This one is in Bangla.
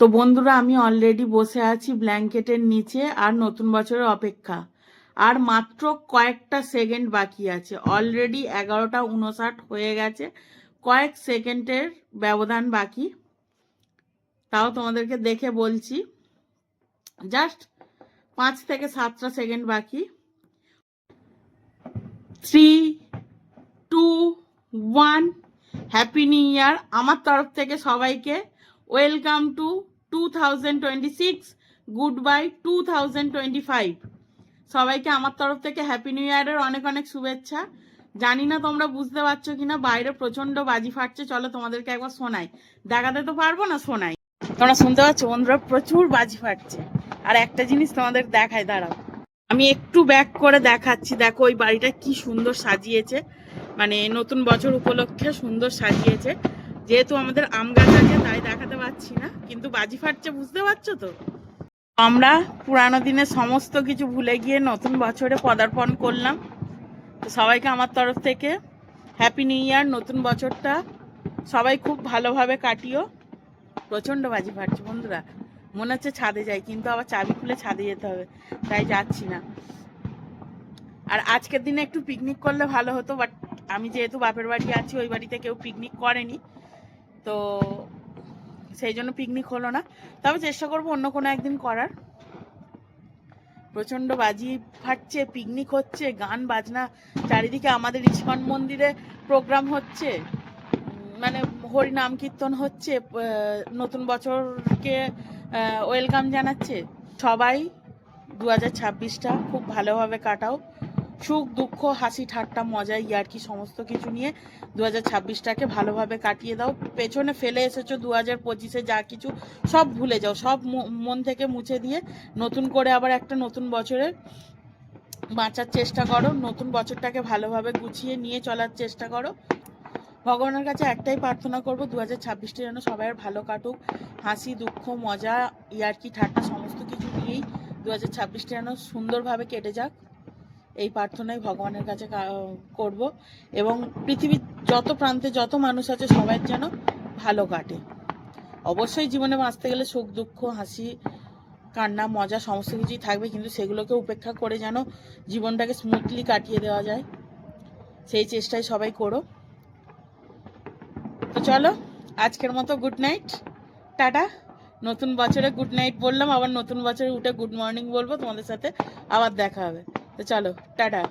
তো বন্ধুরা, আমি অলরেডি বসে আছি ব্ল্যাঙ্কেটের নিচে আর নতুন বছরের অপেক্ষা। আর মাত্র কয়েকটা সেকেন্ড বাকি আছে। অলরেডি 11:59 হয়ে গেছে। কয়েক সেকেন্ডের ব্যবধান বাকি। তাও তোমাদেরকে দেখে বলছি, জাস্ট 5 থেকে 7টা সেকেন্ড বাকি। 3, 2, 1। হ্যাপি নিউ ইয়ার আমার তরফ থেকে সবাইকে। Welcome to 2026, good bye 2025। সবাইকে আমার তরফ থেকে হ্যাপি নিউ ইয়ারের অনেক অনেক শুভেচ্ছা। জানি না তোমরা বুঝতে পারছো কিনা, বাইরে প্রচন্ড বাজি ফাটছে। চলো তোমাদেরকে একবার শোনাই। দেখাতে তো পারবো না, শোনাই। তোমরা শুনতে পাচ্ছ বন্ধুরা, প্রচুর বাজি ফাটছে। আর একটা জিনিস তোমাদের দেখায়, দাঁড়াও আমি একটু ব্যাক করে দেখাচ্ছি। দেখো ওই বাড়িটা কি সুন্দর সাজিয়েছে, মানে নতুন বছর উপলক্ষে সুন্দর সাজিয়েছে। যেহেতু আমাদের আম গাছ আছে তাই দেখাতে পাচ্ছি না, কিন্তু বাজি ফাটছে, বুঝতে পারছো তো। আমরা পুরানো দিনের সমস্ত কিছু ভুলে গিয়ে নতুন বছরে পদার্পণ করলাম। তো সবাইকে আমার তরফ থেকে হ্যাপি নিউ ইয়ার। নতুন বছরটা সবাই খুব ভালোভাবে কাটিও। প্রচণ্ড বাজি ফাটছে বন্ধুরা, মনে হচ্ছে ছাদে যাই, কিন্তু আবার চাবি খুলে ছাদে যেতে হবে, তাই যাচ্ছি না। আর আজকের দিনে একটু পিকনিক করলে ভালো হতো, বাট আমি যেহেতু বাপের বাড়ি আছি, ওই বাড়িতে কেউ পিকনিক করেনি, তো সেই জন্য পিকনিক হলো না। তবে চেষ্টা করবো অন্য কোনো একদিন করার। প্রচণ্ড বাজি ফাটছে, পিকনিক হচ্ছে, গান বাজনা চারিদিকে। আমাদের ইস্কন মন্দিরে প্রোগ্রাম হচ্ছে, মানে হরিনাম কীর্তন হচ্ছে, নতুন বছরকে ওয়েলকাম জানাচ্ছে। সবাই 2026টা খুব ভালোভাবে কাটাও। সুখ দুঃখ হাসি ঠাট্টা মজা ইয়ার্কি সমস্ত কিছু নিয়ে 2026টাকে ভালোভাবে কাটিয়ে দাও। পেছনে ফেলে এসেছো 2025-এ যা কিছু, সব ভুলে যাও, সব মন থেকে মুছে দিয়ে নতুন করে আবার একটা নতুন বছরে বাঁচার চেষ্টা করো। নতুন বছরটাকে ভালোভাবে গুছিয়ে নিয়ে চলার চেষ্টা করো। ভগবানের কাছে একটাই প্রার্থনা করবো, 2026টা যেন সবাই ভালো কাটুক। হাসি দুঃখ মজা ইয়ার্কি ঠাট্টা সমস্ত কিছু নিয়েই 2026টা যেন সুন্দরভাবে কেটে যাক, এই প্রার্থনাই ভগবানের কাছে করব। এবং পৃথিবীর যত প্রান্তে যত মানুষ আছে সবার যেন ভালো কাটে। অবশ্যই জীবনে বাঁচতে গেলে সুখ দুঃখ হাসি কান্না মজা সমস্ত কিছুই থাকবে, কিন্তু সেগুলোকে উপেক্ষা করে যেন জীবনটাকে স্মুথলি কাটিয়ে দেওয়া যায়, সেই চেষ্টাই সবাই করো। তো চলো আজকের মতো গুড নাইট, টাটা। নতুন বছরে গুড নাইট বললাম, আবার নতুন বছরে উঠে গুড মর্নিং বলবো তোমাদের সাথে, আবার দেখা হবে। তো চলো টাটা।